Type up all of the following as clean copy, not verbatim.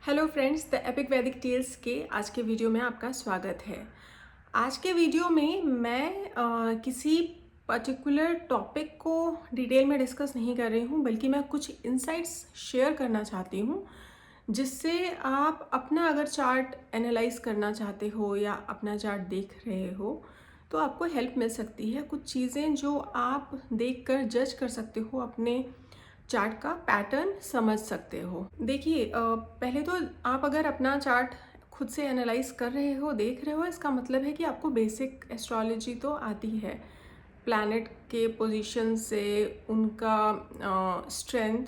Hello friends, the epic वैदिक tales के आज के वीडियो में आपका स्वागत है। आज के वीडियो में मैं किसी पर्टिकुलर टॉपिक को डिटेल में डिस्कस नहीं कर रही हूँ, बल्कि मैं कुछ इंसाइट्स शेयर करना चाहती हूँ जिससे आप अपना अगर चार्ट एनालाइज करना चाहते हो या अपना चार्ट देख रहे हो तो आपको हेल्प मिल सकती है। कुछ चीज़ें जो आप देखकर जज कर सकते हो, अपने चार्ट का पैटर्न समझ सकते हो। देखिए, पहले तो आप अगर अपना चार्ट खुद से एनालाइज कर रहे हो, देख रहे हो, इसका मतलब है कि आपको बेसिक एस्ट्रोलॉजी तो आती है। प्लैनेट के पोजीशन से उनका स्ट्रेंथ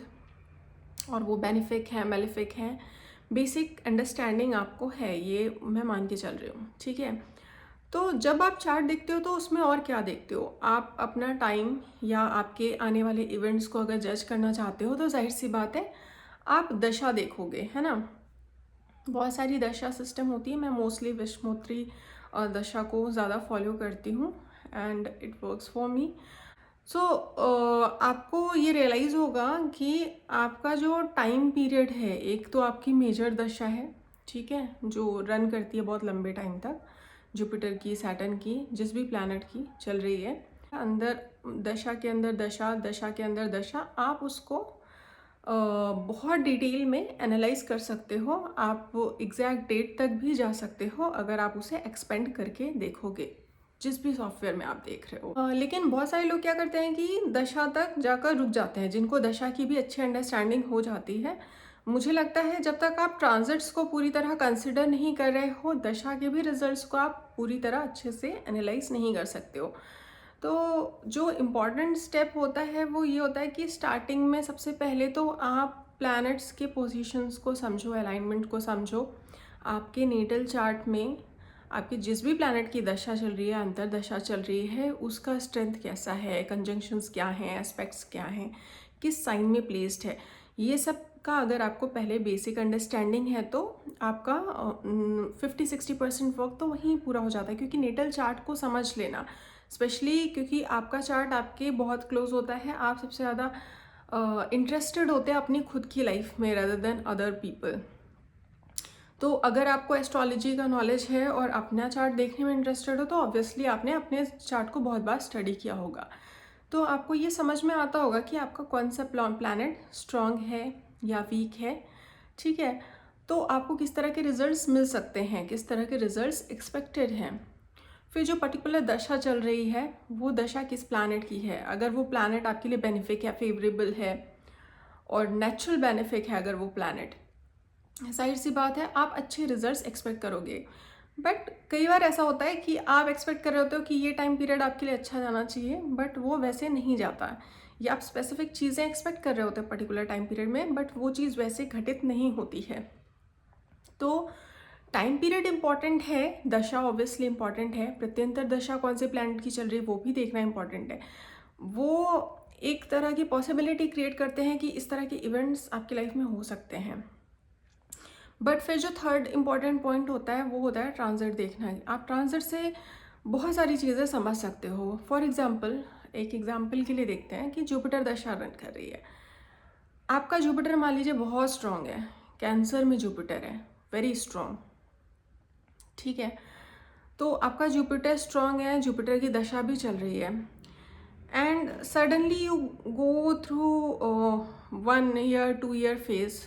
और वो बेनिफिक है मेलिफिक है, बेसिक अंडरस्टैंडिंग आपको है, ये मैं मान के चल रही हूँ। ठीक है, तो जब आप चार्ट देखते हो तो उसमें और क्या देखते हो? आप अपना टाइम या आपके आने वाले इवेंट्स को अगर जज करना चाहते हो तो जाहिर सी बात है आप दशा देखोगे, है ना। बहुत सारी दशा सिस्टम होती है। मैं मोस्टली विषमोत्री दशा को ज़्यादा फॉलो करती हूँ and it works for me. So आपको ये रियलाइज़ होगा कि आपका जो टाइम पीरियड है, एक तो आपकी मेजर दशा है, ठीक है, जो रन करती है बहुत लंबे टाइम तक, जुपिटर की, सैटर्न की, जिस भी प्लैनेट की चल रही है। अंदर दशा के अंदर दशा, दशा के अंदर दशा, आप उसको बहुत डिटेल में एनालाइज कर सकते हो। आप एग्जैक्ट डेट तक भी जा सकते हो अगर आप उसे एक्सपेंड करके देखोगे, जिस भी सॉफ्टवेयर में आप देख रहे हो। लेकिन बहुत सारे लोग क्या करते हैं कि दशा तक जाकर रुक जाते हैं, जिनको दशा की भी अच्छी अंडरस्टैंडिंग हो जाती है। मुझे लगता है जब तक आप ट्रांजिट्स को पूरी तरह कंसिडर नहीं कर रहे हो, दशा के भी रिजल्ट्स को आप पूरी तरह अच्छे से एनालाइज नहीं कर सकते हो। तो जो इम्पॉर्टेंट स्टेप होता है वो ये होता है कि स्टार्टिंग में सबसे पहले तो आप प्लैनेट्स के पोजीशंस को समझो, अलाइनमेंट को समझो। आपके नेटल चार्ट में आपकी जिस भी प्लैनेट की दशा चल रही है, अंतरदशा चल रही है, उसका स्ट्रेंथ कैसा है, कंजंक्शंस क्या हैं, एस्पेक्ट्स क्या हैं, किस साइन में प्लेस्ड है, ये सब का अगर आपको पहले बेसिक अंडरस्टैंडिंग है तो आपका 50-60% वर्क तो वहीं पूरा हो जाता है। क्योंकि नेटल चार्ट को समझ लेना, स्पेशली क्योंकि आपका चार्ट आपके बहुत क्लोज होता है, आप सबसे ज़्यादा इंटरेस्टेड होते हैं अपनी खुद की लाइफ में rather देन अदर पीपल। तो अगर आपको एस्ट्रोलॉजी का नॉलेज है और अपना चार्ट देखने में इंटरेस्टेड हो तो ऑब्वियसली आपने अपने चार्ट को बहुत बार स्टडी किया होगा। तो आपको ये समझ में आता होगा कि आपका कौन सा प्लैनेट स्ट्रांग है या वीक है। ठीक है, तो आपको किस तरह के रिजल्ट्स मिल सकते हैं, किस तरह के रिजल्ट्स एक्सपेक्टेड हैं। फिर जो पर्टिकुलर दशा चल रही है वो दशा किस प्लैनेट की है, अगर वो प्लैनेट आपके लिए बेनिफिक है, फेवरेबल है और नेचुरल बेनिफिक है, अगर वो प्लैनेट, जाहिर सी बात है आप अच्छे रिजल्ट्स एक्सपेक्ट करोगे। बट कई बार ऐसा होता है कि आप एक्सपेक्ट कर रहे होते हो कि ये टाइम पीरियड आपके लिए अच्छा जाना चाहिए, बट वो वैसे नहीं जाता है। या आप स्पेसिफिक चीज़ें एक्सपेक्ट कर रहे होते हैं पर्टिकुलर टाइम पीरियड में, बट वो चीज़ वैसे घटित नहीं होती है। तो टाइम पीरियड इंपॉर्टेंट है, दशा ऑब्वियसली इंपॉर्टेंट है, प्रत्यंतर दशा कौन से प्लैनेट की चल रही है वो भी देखना इंपॉर्टेंट है। वो एक तरह की पॉसिबिलिटी क्रिएट करते हैं कि इस तरह के इवेंट्स आपकी लाइफ में हो सकते हैं। बट फिर जो थर्ड इम्पॉर्टेंट पॉइंट होता है वो होता है ट्रांजिट देखना। आप ट्रांजिट से बहुत सारी चीज़ें समझ सकते हो। फॉर एग्जाम्पल, एक एग्जाम्पल के लिए देखते हैं कि जुपिटर दशा रन कर रही है। आपका जुपिटर मान लीजिए बहुत स्ट्रांग है, कैंसर में जुपिटर है, वेरी स्ट्रांग। ठीक है, तो आपका जुपिटर स्ट्रांग है, जुपिटर की दशा भी चल रही है, and suddenly you go through 1 year 2 year phase,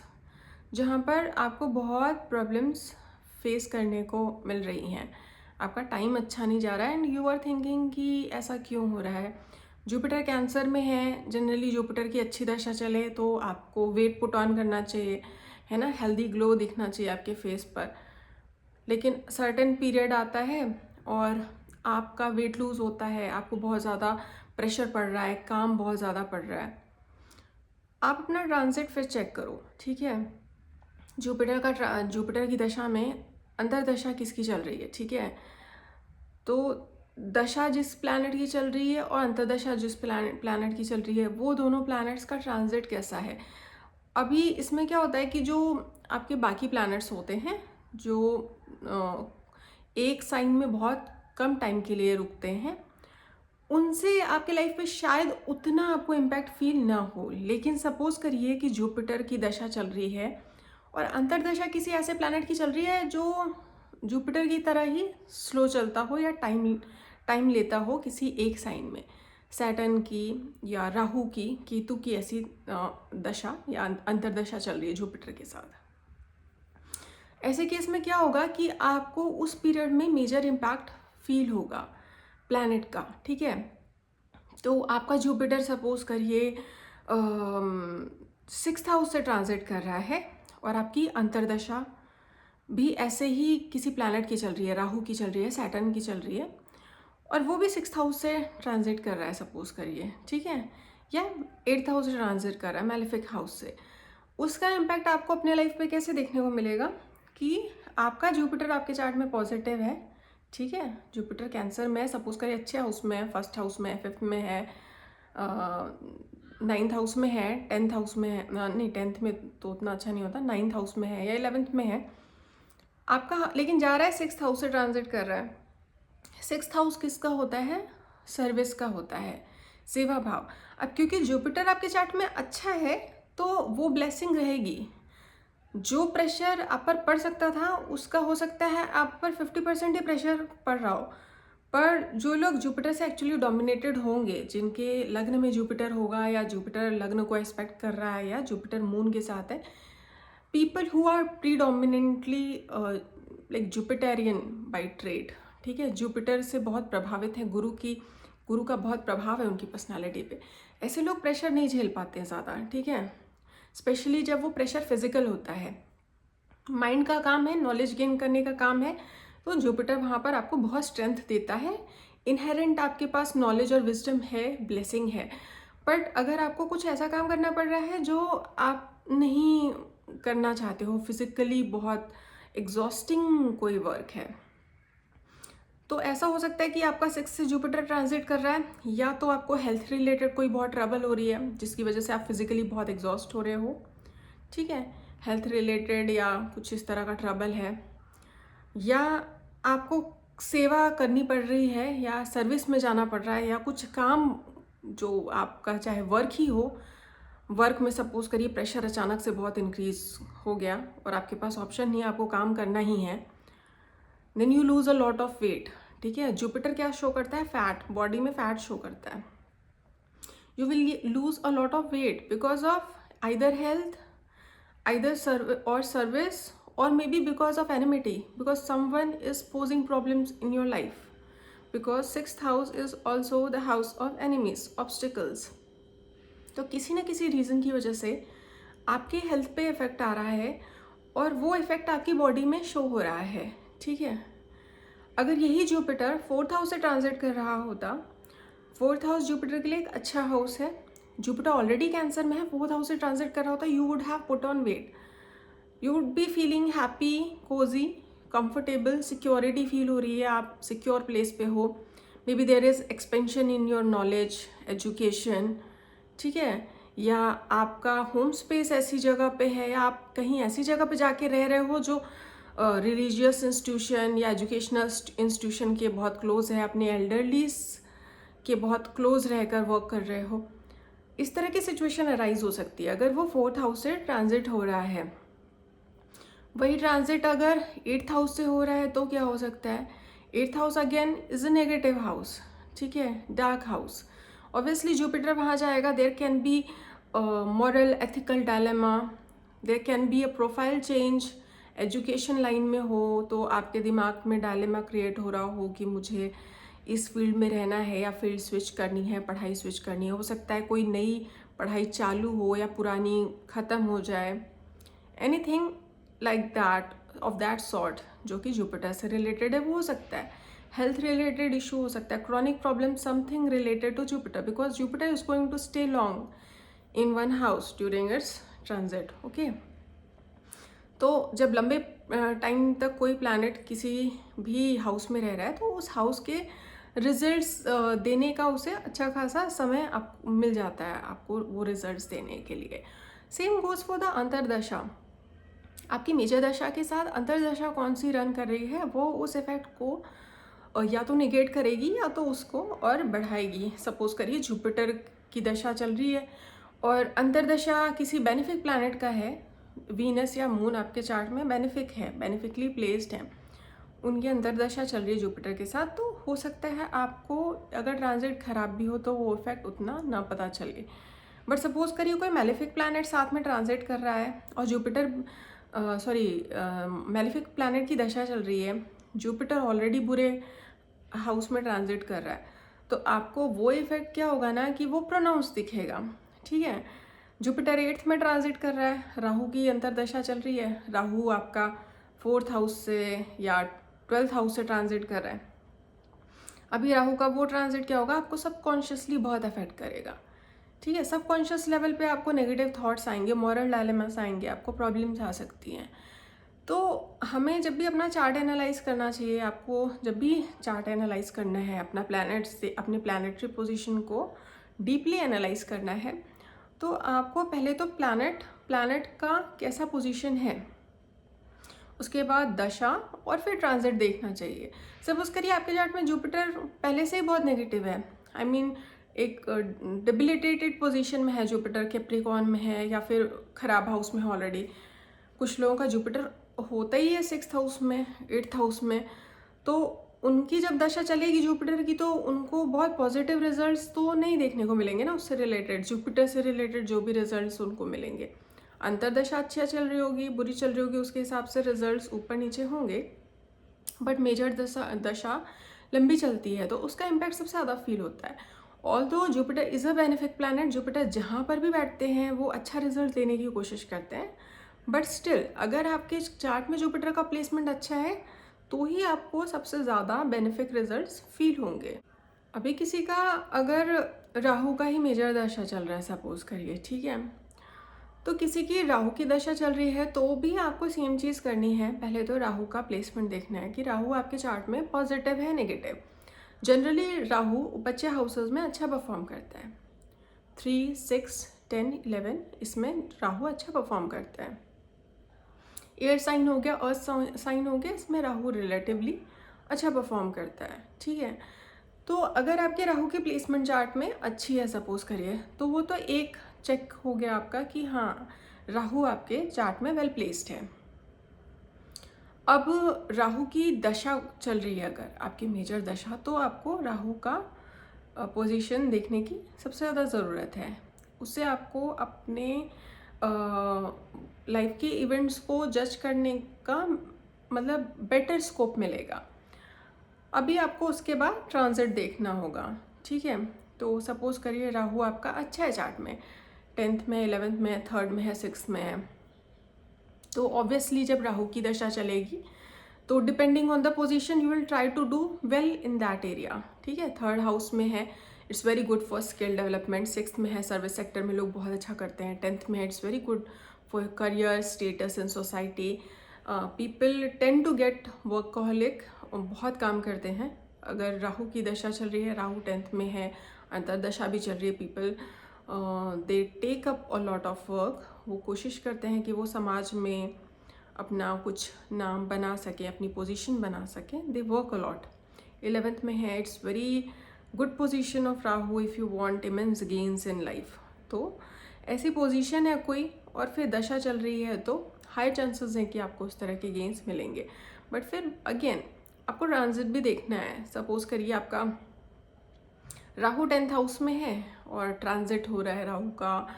जहाँ पर आपको बहुत प्रॉब्लम्स फेस करने को मिल रही हैं। आपका टाइम अच्छा नहीं जा रहा है एंड यू आर थिंकिंग कि ऐसा क्यों हो रहा है। जुपिटर कैंसर में है, जनरली जुपिटर की अच्छी दशा चले तो आपको वेट पुट ऑन करना चाहिए, है ना, हेल्दी ग्लो दिखना चाहिए आपके फेस पर। लेकिन सर्टेन पीरियड आता है और आपका वेट लूज़ होता है, आपको बहुत ज़्यादा प्रेशर पड़ रहा है, काम बहुत ज़्यादा पड़ रहा है। आप अपना ट्रांजिट फिर चेक करो। ठीक है, जुपिटर की दशा में अंतरदशा किसकी चल रही है। ठीक है, तो दशा जिस प्लैनेट की चल रही है और अंतरदशा जिस प्लैनेट की चल रही है, वो दोनों प्लैनेट्स का ट्रांजिट कैसा है। अभी इसमें क्या होता है कि जो आपके बाकी प्लैनेट्स होते हैं, जो एक साइन में बहुत कम टाइम के लिए रुकते हैं, उनसे आपके लाइफ में शायद उतना आपको इम्पैक्ट फील ना हो। लेकिन सपोज करिए कि जुपिटर की दशा चल रही है और अंतर्दशा किसी ऐसे प्लैनेट की चल रही है जो जुपिटर की तरह ही स्लो चलता हो या टाइम लेता हो किसी एक साइन में। सैटर्न की या राहु की, केतु की ऐसी दशा या अंतर्दशा चल रही है जुपिटर के साथ। ऐसे केस में क्या होगा कि आपको उस पीरियड में मेजर इम्पैक्ट फील होगा प्लैनेट का, ठीक है। तो आपका जुपिटर सपोज करिए 6th हाउस से ट्रांजिट कर रहा है और आपकी अंतर्दशा भी ऐसे ही किसी प्लैनेट की चल रही है, राहु की चल रही है, सैटर्न की चल रही है, और वो भी 6th हाउस से ट्रांजिट कर रहा है सपोज करिए, ठीक है, या 8th हाउस से ट्रांजिट कर रहा है मैलेफिक हाउस से। उसका इम्पैक्ट आपको अपने लाइफ पे कैसे देखने को मिलेगा कि आपका जुपिटर आपके चार्ट में पॉजिटिव है, ठीक है, जुपिटर कैंसर में सपोज करिए अच्छे हाउस में है, 1st हाउस में है, 5th में है, 9th हाउस में है, 10th हाउस में है, नहीं 10th में तो उतना अच्छा नहीं होता, 9th हाउस में है या 11th में है आपका, लेकिन जा रहा है 6th हाउस से ट्रांजिट कर रहा है। 6th हाउस किसका होता है? सर्विस का होता है, सेवा भाव। अब क्योंकि जुपिटर आपके चार्ट में अच्छा है तो वो ब्लेसिंग रहेगी। जो प्रेशर आप पर पड़ सकता था उसका हो सकता है आप पर 50% ही प्रेशर पड़ रहा हो, पर जो लोग जुपिटर से एक्चुअली डोमिनेटेड होंगे, जिनके लग्न में जुपिटर होगा या जुपिटर लग्न को एस्पेक्ट कर रहा है या जुपिटर मून के साथ है, people who are predominantly like Jupiterian by trade, ठीक है, जुपिटर से बहुत प्रभावित है, गुरु का बहुत प्रभाव है उनकी पर्सनालिटी पे, ऐसे लोग प्रेशर नहीं झेल पाते हैं ज़्यादा, ठीक है, स्पेशली जब वो प्रेशर फिजिकल होता है। माइंड का काम है, नॉलेज गेन करने का काम है, तो जुपिटर वहाँ पर आपको बहुत स्ट्रेंथ देता है, इनहेरेंट आपके पास नॉलेज और विजडम है, ब्लेसिंग है। बट अगर आपको कुछ ऐसा काम करना पड़ रहा है जो आप नहीं करना चाहते हो, फिजिकली बहुत एग्जॉस्टिंग कोई वर्क है, तो ऐसा हो सकता है कि आपका 6 से जुपिटर ट्रांजिट कर रहा है, या तो आपको हेल्थ रिलेटेड कोई बहुत ट्रबल हो रही है जिसकी वजह से आप फिजिकली बहुत एग्जॉस्ट हो रहे हो, ठीक है, हेल्थ रिलेटेड या कुछ इस तरह का ट्रबल है, या आपको सेवा करनी पड़ रही है या सर्विस में जाना पड़ रहा है, या कुछ काम जो आपका चाहे वर्क ही हो, वर्क में सपोज करिए प्रेशर अचानक से बहुत इंक्रीज हो गया और आपके पास ऑप्शन नहीं है, आपको काम करना ही है, then you lose a lot of weight, ठीक है। जुपिटर क्या शो करता है? फैट, बॉडी में फैट शो करता है। You will lose a lot of weight because of either health, either service, or maybe because of enmity, because someone is posing problems in your life, because 6th house is also the house of enemies, obstacles। तो किसी न किसी reason की वजह से आपके health पे effect आ रहा है और वो इफेक्ट आपकी बॉडी में शो हो रहा है, ठीक है। अगर यही जुपिटर 4th हाउस से ट्रांजिट कर रहा होता, 4th हाउस जुपिटर के लिए एक अच्छा हाउस है, जुपिटर ऑलरेडी कैंसर में है, 4th हाउस से ट्रांजिट कर रहा होता, you would have put on weight, you would be feeling happy, cosy, comfortable, security feel हो रही है, आप सिक्योर प्लेस पे हो, maybe there is expansion in your knowledge, education, ठीक है, या आपका होम स्पेस ऐसी जगह पे है, या आप कहीं ऐसी जगह पे जाके रह रहे हो जो रिलीजियस इंस्टीट्यूशन या एजुकेशनल इंस्टीट्यूशन के बहुत क्लोज है, अपने एल्डरलीज के बहुत क्लोज रहकर वर्क कर रहे हो। इस तरह की सिचुएशन अराइज हो सकती है अगर वो 4th हाउस से ट्रांजिट हो रहा है। वही ट्रांजिट अगर 8th हाउस से हो रहा है तो क्या हो सकता है? 8th house again is a negative house, ठीक है, डार्क हाउस। ऑब्वियसली जुपिटर वहाँ जाएगा, there can be moral ethical dilemma, there can be a profile change, education line में हो तो आपके दिमाग में डायलेमा क्रिएट हो रहा हो कि मुझे इस फील्ड में रहना है या फील्ड स्विच करनी है, पढ़ाई स्विच करनी है। हो सकता है कोई नई पढ़ाई चालू हो या पुरानी ख़त्म हो जाए, anything like that, of that sort, जो कि जुपिटर से रिलेटेड है वो हो सकता है। हेल्थ रिलेटेड इशू हो सकता है, chronic problem, something related to Jupiter, because Jupiter is going to stay long in one house during its transit, okay. तो जब लंबे टाइम तक कोई प्लैनेट किसी भी हाउस में रह रहा है तो उस हाउस के रिजल्ट्स देने का उसे अच्छा खासा समय आप मिल जाता है आपको वो रिजल्ट्स देने के लिए। Same goes for the antardasha. आपकी मेजर दशा के साथ अंतर्दशा कौन सी रन कर रही है वो उस इफेक्ट को या तो निगेट करेगी या तो उसको और बढ़ाएगी। सपोज करिए जुपिटर की दशा चल रही है और अंतर्दशा किसी बेनिफिक प्लैनेट का है, वीनस या मून आपके चार्ट में बेनिफिक है, बेनिफिकली प्लेस्ड है, उनकी अंतर्दशा चल रही है जुपिटर के साथ, तो हो सकता है आपको अगर ट्रांजिट खराब भी हो तो वो इफेक्ट उतना ना पता चले। बट सपोज करिए कोई मेलेफिक प्लैनेट साथ में ट्रांजिट कर रहा है और जुपिटर मेलेफिक प्लैनेट की दशा चल रही है, जुपिटर ऑलरेडी बुरे हाउस में ट्रांजिट कर रहा है, तो आपको वो इफेक्ट क्या होगा ना कि वो प्रोनाउंस दिखेगा। ठीक है, जुपिटर 8th में ट्रांजिट कर रहा है, राहु की अंतर्दशा चल रही है, राहु आपका 4th हाउस से या 12th हाउस से ट्रांजिट कर रहा है। अभी राहु का वो ट्रांजिट क्या होगा, आपको सबकॉन्शियसली बहुत अफेक्ट करेगा। ठीक है, सबकॉन्शियस लेवल पे आपको नेगेटिव थॉट्स आएंगे, मॉरल डायलेमास आएंगे, आपको प्रॉब्लम्स आ सकती हैं। तो हमें जब भी अपना चार्ट एनालाइज करना चाहिए, आपको जब भी चार्ट एनालाइज करना है अपना प्लैनेट से, अपने प्लैनेटरी पोजीशन को डीपली एनालाइज करना है, तो आपको पहले तो प्लैनेट का कैसा पोजीशन है, उसके बाद दशा और फिर ट्रांजिट देखना चाहिए। सपोज करिए आपके चार्ट में जुपिटर पहले से ही बहुत नेगेटिव है, आई मीन एक डिबिलिटेटेड पोजीशन में है, जुपिटर कैप्रिकॉर्न में है या फिर खराब हाउस में है ऑलरेडी। कुछ लोगों का जुपिटर होता ही है 6th हाउस में, 8th हाउस में, तो उनकी जब दशा चलेगी जुपिटर की तो उनको बहुत पॉजिटिव रिजल्ट्स तो नहीं देखने को मिलेंगे ना, उससे रिलेटेड, जुपिटर से रिलेटेड जो भी रिजल्ट्स उनको मिलेंगे। अंतर्दशा अच्छी चल रही होगी, बुरी चल रही होगी, उसके हिसाब से रिजल्ट्स ऊपर नीचे होंगे। बट मेजर दशा लंबी चलती है तो उसका इम्पैक्ट सबसे ज़्यादा फील होता है। Although Jupiter is a benefic planet, Jupiter जहाँ पर भी बैठते हैं वो अच्छा रिजल्ट देने की कोशिश करते हैं, बट स्टिल अगर आपके चार्ट में जुपिटर का प्लेसमेंट अच्छा है तो ही आपको सबसे ज़्यादा बेनिफिक रिजल्ट्स फील होंगे। अभी किसी का अगर राहु का ही मेजर दशा चल रहा है सपोज करिए, ठीक है, तो किसी की राहु की दशा चल रही है तो भी आपको सेम चीज़ करनी है। पहले तो राहु का प्लेसमेंट देखना है कि राहु आपके चार्ट में पॉजिटिव है नेगेटिव। जनरली राहु बच्चे हाउसेस में अच्छा परफॉर्म करता है, 3, 6, 10, 11 इसमें राहु अच्छा परफॉर्म करता है। एयर साइन हो गया, अर्थ साइन हो गया, इसमें राहु रिलेटिवली अच्छा परफॉर्म करता है। ठीक है, तो अगर आपके राहु की प्लेसमेंट चार्ट में अच्छी है सपोज करिए, तो वो तो एक चेक हो गया आपका कि हाँ राहु आपके चार्ट में वेल प्लेस्ड है। अब राहु की दशा चल रही है अगर आपकी मेजर दशा, तो आपको राहु का पोजीशन देखने की सबसे ज़्यादा ज़रूरत है। उससे आपको अपने लाइफ के इवेंट्स को जज करने का मतलब बेटर स्कोप मिलेगा। अभी आपको उसके बाद ट्रांजिट देखना होगा। ठीक है, तो सपोज करिए राहु आपका अच्छा है चार्ट में, 10th में, 11th में, 3rd में है, 6th में है, तो ऑब्वियसली जब राहु की दशा चलेगी तो depending on the position you will try to do well in that area. ठीक है, 3rd हाउस में है, it's very good for skill development, 6th में है, सर्विस सेक्टर में लोग बहुत अच्छा करते हैं, 10th में है, it's very good for career status in society, people tend to get workaholic, बहुत काम करते हैं। अगर राहु की दशा चल रही है, राहु 10th में है, अंतर्दशा भी चल रही है, people they take up a lot of work, वो कोशिश करते हैं कि वो समाज में अपना कुछ नाम बना सकें, अपनी पोजीशन बना सकें, they work a lot. 11th में है, it's very good position of Rahu if you want immense gains in life. तो ऐसी पोजीशन है कोई और फिर दशा चल रही है तो हाई चांसेस हैं कि आपको उस तरह के गेन्स मिलेंगे। बट फिर अगेन आपको ट्रांजिट भी देखना है। सपोज करिए आपका राहु 10th हाउस में है और ट्रांजिट हो रहा है राहु का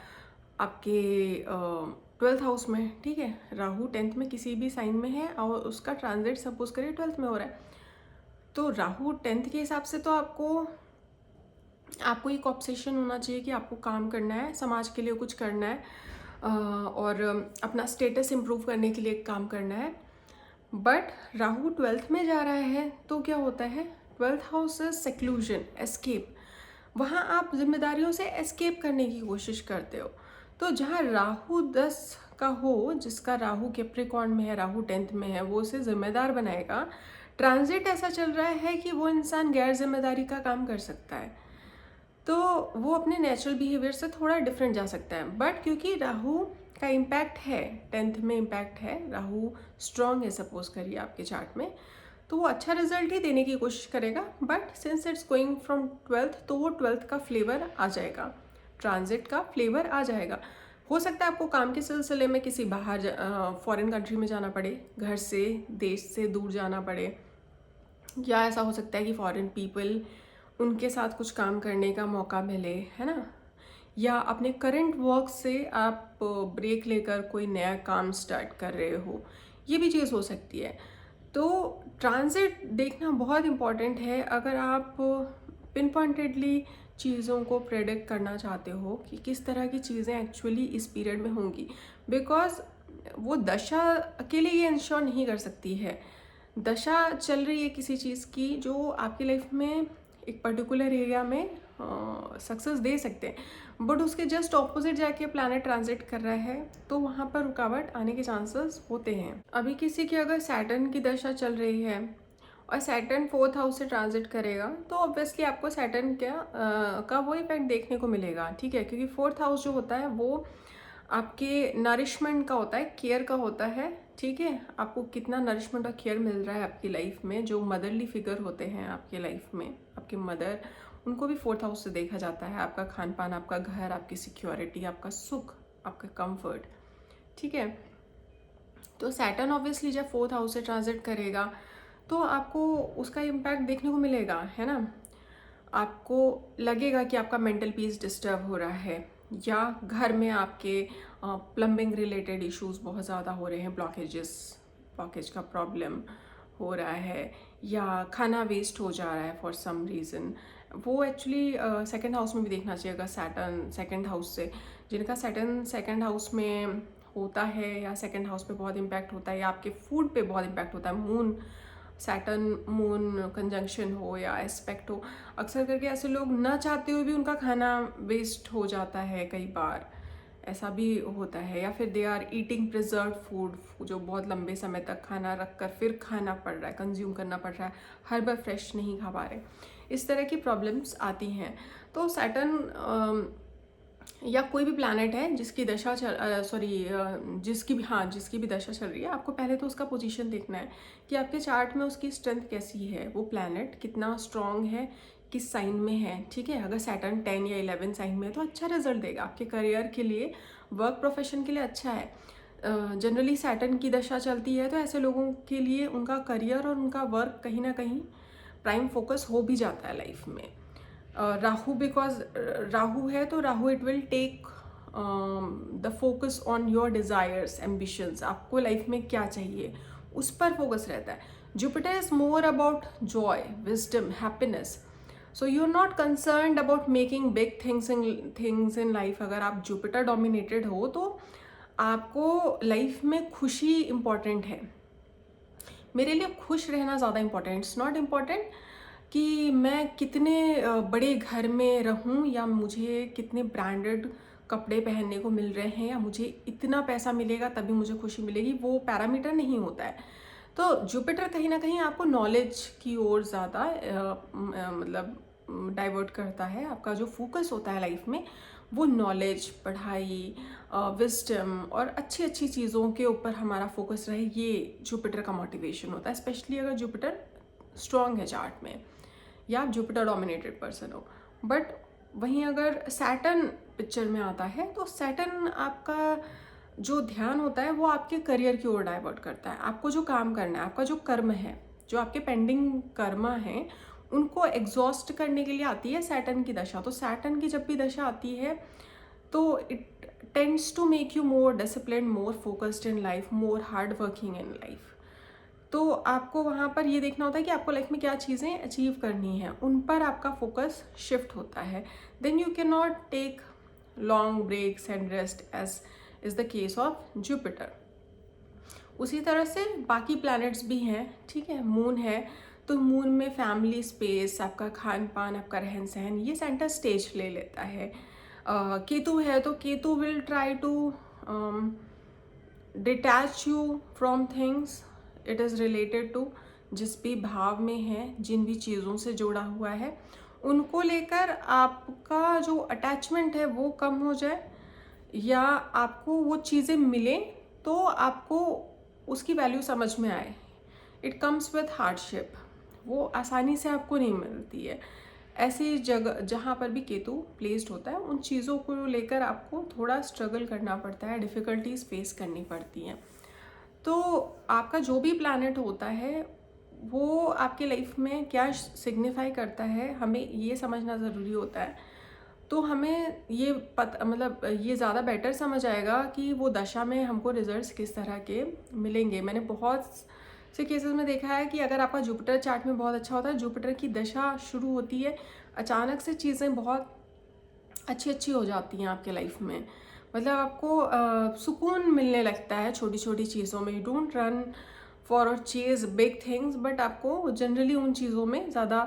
आपके 12th हाउस में। ठीक है, राहु 10th में किसी भी साइन में है और उसका ट्रांजिट सपोज करिए 12th में हो रहा है, तो राहु 10th के हिसाब से तो आपको एक ऑब्सेशन होना चाहिए कि आपको काम करना है, समाज के लिए कुछ करना है और अपना स्टेटस इम्प्रूव करने के लिए काम करना है। बट राहु 12th में जा रहा है तो क्या होता है, 12th हाउस सेक्लूजन, एस्केप, वहाँ आप जिम्मेदारियों से एस्केप करने की कोशिश करते हो। तो जहाँ राहु 10 का हो, जिसका राहु कैप्रिकॉर्न में है, राहु 10th में है, वो उसे जिम्मेदार बनाएगा। ट्रांजिट ऐसा चल रहा है कि वो इंसान गैर जिम्मेदारी का काम कर सकता है, तो वो अपने नेचुरल बिहेवियर से थोड़ा डिफरेंट जा सकता है। बट क्योंकि राहु का इम्पैक्ट है, 10th में इम्पैक्ट है, राहु स्ट्रॉन्ग है सपोज करिए आपके चार्ट में, तो वो अच्छा रिजल्ट ही देने की कोशिश करेगा। But since it's going from 12th, तो वो 12th का फ्लेवर आ जाएगा, ट्रांजिट का फ्लेवर आ जाएगा। हो सकता है आपको काम के सिलसिले में किसी बाहर फॉरेन कंट्री में जाना पड़े, घर से देश से दूर जाना पड़े, या ऐसा हो सकता है कि फॉरेन पीपल उनके साथ कुछ काम करने का मौका मिले, है ना, या अपने करंट वर्क से आप ब्रेक लेकर कोई नया काम स्टार्ट कर रहे हो, ये भी चीज़ हो सकती है। तो ट्रांजिट देखना बहुत इम्पॉर्टेंट है अगर आप पिन पॉइंटेडली चीज़ों को प्रेडिक्ट करना चाहते हो कि किस तरह की चीज़ें एक्चुअली इस पीरियड में होंगी, बिकॉज वो दशा अकेले ये इंश्योर नहीं कर सकती है। दशा चल रही है किसी चीज़ की जो आपकी लाइफ में एक पर्टिकुलर एरिया में सक्सेस दे सकते हैं, बट उसके जस्ट ऑपोजिट जाके प्लैनेट ट्रांजिट कर रहा है तो वहाँ पर रुकावट आने के चांसेस होते हैं। अभी किसी की अगर सैटर्न की दशा चल रही है और सैटर्न 4th हाउस से ट्रांजिट करेगा तो ऑब्वियसली आपको सैटर्न का वो इफेक्ट देखने को मिलेगा, ठीक है, क्योंकि 4th हाउस जो होता है वो आपके नरिशमेंट का होता है, केयर का होता है, ठीक है। आपको कितना नरिशमेंट और केयर मिल रहा है आपकी लाइफ में, जो मदरली फिगर होते हैं आपकी लाइफ में, आपके मदर, उनको भी 4th हाउस से देखा जाता है। आपका खान पान, आपका घर, आपकी सिक्योरिटी, आपका सुख, आपका कंफर्ट, ठीक है। तो सैटर्न ऑब्वियसली जब 4th हाउस से ट्रांजिट करेगा तो आपको उसका इम्पैक्ट देखने को मिलेगा, है ना। आपको लगेगा कि आपका मेंटल पीस डिस्टर्ब हो रहा है, या घर में आपके प्लम्बिंग रिलेटेड इश्यूज बहुत ज़्यादा हो रहे हैं, ब्लॉकेज का प्रॉब्लम हो रहा है, या खाना वेस्ट हो जा रहा है फॉर सम रीज़न। वो एक्चुअली सेकंड हाउस में भी देखना चाहिए। अगर सैटर्न सेकंड हाउस से, जिनका सैटर्न सेकंड हाउस में होता है या सेकंड हाउस पे बहुत इम्पैक्ट होता है, या आपके फूड पे बहुत इम्पैक्ट होता है, मून सैटर्न मून कंजंक्शन हो या एस्पेक्ट हो, अक्सर करके ऐसे लोग ना चाहते हुए भी उनका खाना वेस्ट हो जाता है, कई बार ऐसा भी होता है। या फिर they are eating preserve food, जो बहुत लंबे समय तक खाना रख कर फिर खाना पड़ रहा है, कंज्यूम करना पड़ रहा है, हर बार फ्रेश नहीं खा पा रहे, इस तरह की प्रॉब्लम्स आती हैं। तो सैटर्न या कोई भी प्लैनेट है जिसकी दशा जिसकी भी दशा चल रही है, आपको पहले तो उसका पोजीशन देखना है कि आपके चार्ट में उसकी स्ट्रेंथ कैसी है, वो प्लैनेट कितना स्ट्रांग है, किस साइन में है, ठीक है। अगर सैटर्न 10 या 11 साइन में है तो अच्छा रिजल्ट देगा आपके करियर के लिए, वर्क प्रोफेशन के लिए अच्छा है। जनरली सैटर्न की दशा चलती है तो ऐसे लोगों के लिए उनका करियर और उनका वर्क कहीं ना कहीं प्राइम फोकस हो भी जाता है लाइफ में। राहु, बिकॉज राहु है तो Rahu it will take the focus on your desires, ambitions, आपको लाइफ में क्या चाहिए उस पर फोकस रहता है। Jupiter is more about joy, wisdom, happiness, so you are not concerned about making big things in life. अगर आप जुपिटर डोमिनेटेड हो तो आपको लाइफ में खुशी इंपॉर्टेंट है। मेरे लिए खुश रहना ज़्यादा इंपॉर्टेंट, इट्स नॉट इम्पॉर्टेंट कि मैं कितने बड़े घर में रहूं, या मुझे कितने ब्रांडेड कपड़े पहनने को मिल रहे हैं, या मुझे इतना पैसा मिलेगा तभी मुझे खुशी मिलेगी, वो पैरामीटर नहीं होता है। तो जुपिटर कहीं ना कहीं आपको नॉलेज की ओर ज़्यादा मतलब डाइवर्ट करता है। आपका जो फोकस होता है लाइफ में वो नॉलेज, पढ़ाई, विजडम और अच्छी अच्छी चीज़ों के ऊपर हमारा फोकस रहे, ये जुपिटर का मोटिवेशन होता है। स्पेशली अगर जुपिटर स्ट्रॉन्ग है चार्ट में, या आप जुपिटर डोमिनेटेड पर्सन हो। बट वहीं अगर सैटर्न पिक्चर में आता है तो सैटर्न आपका जो ध्यान होता है वो आपके करियर की ओर डाइवर्ट करता है। आपको जो काम करना है, आपका जो कर्म है, जो आपके पेंडिंग कर्मा हैं, उनको एग्जॉस्ट करने के लिए आती है सैटर्न की दशा। तो सैटर्न की जब भी दशा आती है तो it tends to make you more discipline, more focused in life, more hard working in life. तो आपको वहाँ पर ये देखना होता है कि आपको लाइफ में क्या चीज़ें अचीव करनी है, उन पर आपका फोकस शिफ्ट होता है। Then you can not take long breaks and rest as is the case of Jupiter. उसी तरह से बाकी प्लैनेट्स भी हैं, ठीक है। मून है तो मून में फैमिली स्पेस, आपका खान पान, आपका रहन सहन, ये सेंटर स्टेज ले लेता है। केतु है तो Ketu will try to detach you from things it is related to, जिस भी भाव में है, जिन भी चीज़ों से जुड़ा हुआ है, उनको लेकर आपका जो अटैचमेंट है वो कम हो जाए, या आपको वो चीज़ें मिलें तो आपको उसकी वैल्यू समझ में आए। इट कम्स विथ हार्डशिप, वो आसानी से आपको नहीं मिलती है। ऐसी जगह जहाँ पर भी केतु प्लेस्ड होता है उन चीज़ों को लेकर आपको थोड़ा स्ट्रगल करना पड़ता है, डिफ़िकल्टीज फेस करनी पड़ती हैं। तो आपका जो भी प्लैनेट होता है वो आपके लाइफ में क्या सिग्निफाई करता है, हमें ये समझना ज़रूरी होता है। तो हमें ये पता मतलब ये ज़्यादा बेटर समझ आएगा कि वो दशा में हमको रिजल्ट्स किस तरह के मिलेंगे। मैंने बहुत से केसेस में देखा है कि अगर आपका जुपिटर चार्ट में बहुत अच्छा होता है, जुपिटर की दशा शुरू होती है, अचानक से चीज़ें बहुत अच्छी अच्छी हो जाती हैं आपके लाइफ में। मतलब आपको सुकून मिलने लगता है छोटी छोटी चीज़ों में। यू डोंट रन फॉर और चेज बिग थिंग्स, बट आपको जनरली उन चीज़ों में ज़्यादा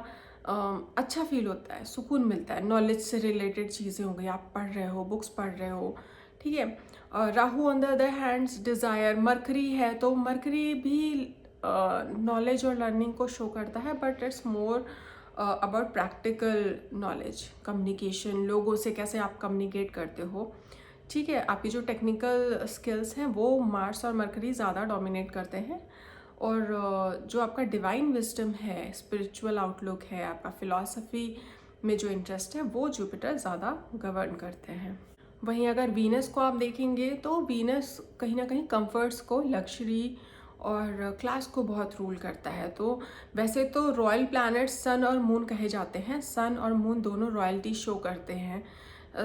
अच्छा फील होता है, सुकून मिलता है। नॉलेज से रिलेटेड चीज़ें हो गई, आप पढ़ रहे हो, बुक्स पढ़ रहे हो, ठीक है। Rahu on the other hands desire, mercury है तो मरकरी भी नॉलेज और लर्निंग को शो करता है, but it's more about practical knowledge, communication, लोगों से कैसे आप कम्युनिकेट करते हो, ठीक है। आपकी जो टेक्निकल स्किल्स हैं वो मार्स और मरकरी ज़्यादा डोमिनेट करते हैं। और जो आपका डिवाइन विजडम है, स्पिरिचुअल आउटलुक है, आपका फिलॉसफी में जो इंटरेस्ट है वो जुपिटर ज़्यादा गवर्न करते हैं। वहीं अगर वीनस को आप देखेंगे तो वीनस कहीं ना कहीं कंफर्ट्स को, लग्जरी और क्लास को बहुत रूल करता है। तो वैसे तो रॉयल प्लैनेट्स सन और मून कहे जाते हैं। सन और मून दोनों रॉयल्टी शो करते हैं।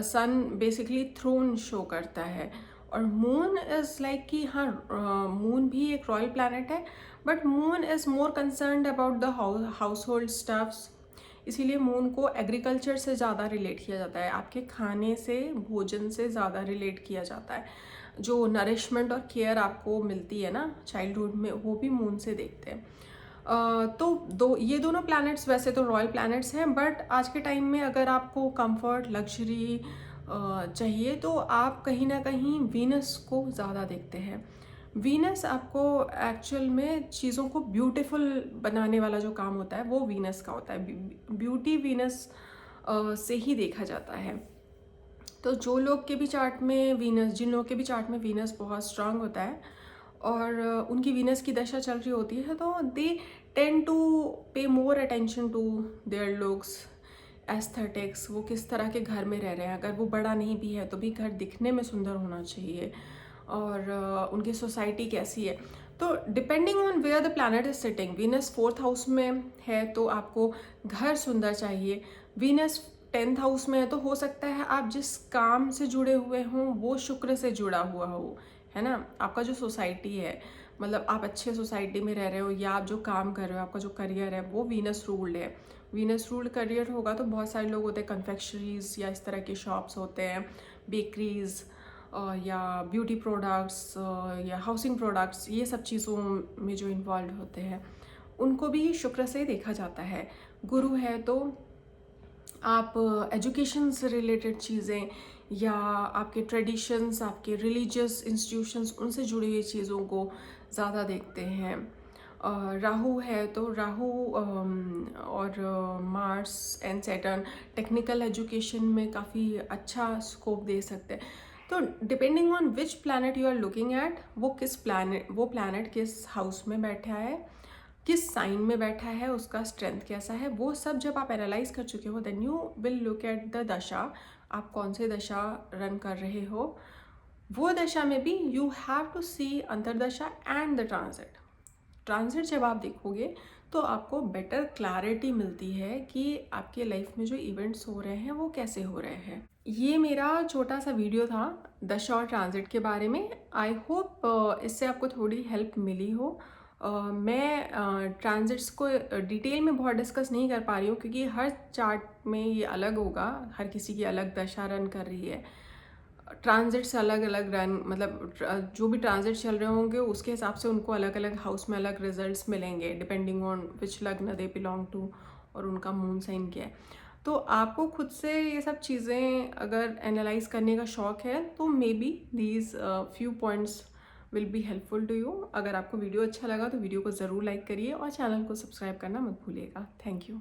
सन बेसिकली थ्रोन शो करता है और मून इज़ लाइक कि हाँ, मून भी एक रॉयल प्लैनेट है, but moon is more concerned about the house hold stuffs. इसीलिए मून को एग्रीकल्चर से ज़्यादा रिलेट किया जाता है, आपके खाने से, भोजन से ज़्यादा रिलेट किया जाता है। जो नरिशमेंट और केयर आपको मिलती है ना चाइल्डहुड में, वो भी मून से देखते हैं। तो ये दोनों प्लैनेट्स वैसे तो रॉयल प्लैनेट्स हैं, बट आज के टाइम में अगर आपको कंफर्ट, लग्जरी चाहिए तो आप कहीं ना कहीं वीनस को ज़्यादा देखते हैं। वीनस आपको एक्चुअल में चीज़ों को ब्यूटीफुल बनाने वाला जो काम होता है वो वीनस का होता है। ब्यूटी वीनस से ही देखा जाता है। तो जो लोग के भी चार्ट में वीनस, जिन लोगों के भी चार्ट में वीनस बहुत स्ट्रांग होता है और उनकी वीनस की दशा चल रही होती है, तो दे tend to pay more attention to their looks, aesthetics, वो किस तरह के घर में रह रहे हैं। अगर वो बड़ा नहीं भी है तो भी घर दिखने में सुंदर होना चाहिए, और उनकी सोसाइटी कैसी है। तो depending on where the planet is sitting, Venus 4th house में है तो आपको घर सुंदर चाहिए। वीनस 10th हाउस में है तो हो सकता है आप जिस काम से जुड़े हुए हों वो शुक्र से जुड़ा हुआ हो, है ना। आपका जो सोसाइटी है, मतलब आप अच्छे सोसाइटी में रह रहे हो या आप जो काम कर रहे हो, आपका जो करियर है वो वीनस रूल्ड है। वीनस रूल्ड करियर होगा तो बहुत सारे लोग होते हैं, कन्फेक्शनरीज या इस तरह के शॉप्स होते हैं, बेकरीज या ब्यूटी प्रोडक्ट्स या हाउसिंग प्रोडक्ट्स, ये सब चीज़ों में जो इन्वॉल्व होते हैं उनको भी शुक्र से देखा जाता है। गुरु है तो आप एजुकेशन से रिलेटेड चीज़ें या आपके ट्रेडिशंस, आपके रिलीजियस इंस्टीट्यूशंस, उनसे जुड़ी हुई चीज़ों को ज़्यादा देखते हैं। राहु है तो राहु और Mars and Saturn technical education में काफ़ी अच्छा स्कोप दे सकते हैं। तो depending on which planet you are looking at, वो प्लैनेट किस हाउस में बैठा है, किस साइन में बैठा है, उसका स्ट्रेंथ कैसा है, वो सब जब आप एनालाइज कर चुके हो then you will look at the dasha. आप कौन से दशा रन कर रहे हो, वो दशा में भी you have to see antardasha and the transit. Transit जब आप देखोगे तो आपको बेटर क्लैरिटी मिलती है कि आपके लाइफ में जो इवेंट्स हो रहे हैं वो कैसे हो रहे हैं। ये मेरा छोटा सा वीडियो था दशा और ट्रांजिट के बारे में। आई होप इससे आपको थोड़ी हेल्प मिली हो। मैं ट्रांजिट्स को डिटेल में बहुत डिस्कस नहीं कर पा रही हूँ क्योंकि हर चार्ट में ये अलग होगा, हर किसी की अलग दशा रन कर रही है। ट्रांजिट्स अलग अलग रन, मतलब जो भी ट्रांजिट चल रहे होंगे उसके हिसाब से उनको अलग अलग हाउस में अलग रिजल्ट्स मिलेंगे डिपेंडिंग ऑन विच लग्न दे बिलोंग टू और उनका मून साइन क्या है। तो आपको खुद से ये सब चीज़ें अगर एनालाइज करने का शौक है तो maybe these few points will be helpful to you. अगर आपको वीडियो अच्छा लगा तो वीडियो को ज़रूर लाइक करिए और चैनल को सब्सक्राइब करना मत भूलिएगा। Thank you.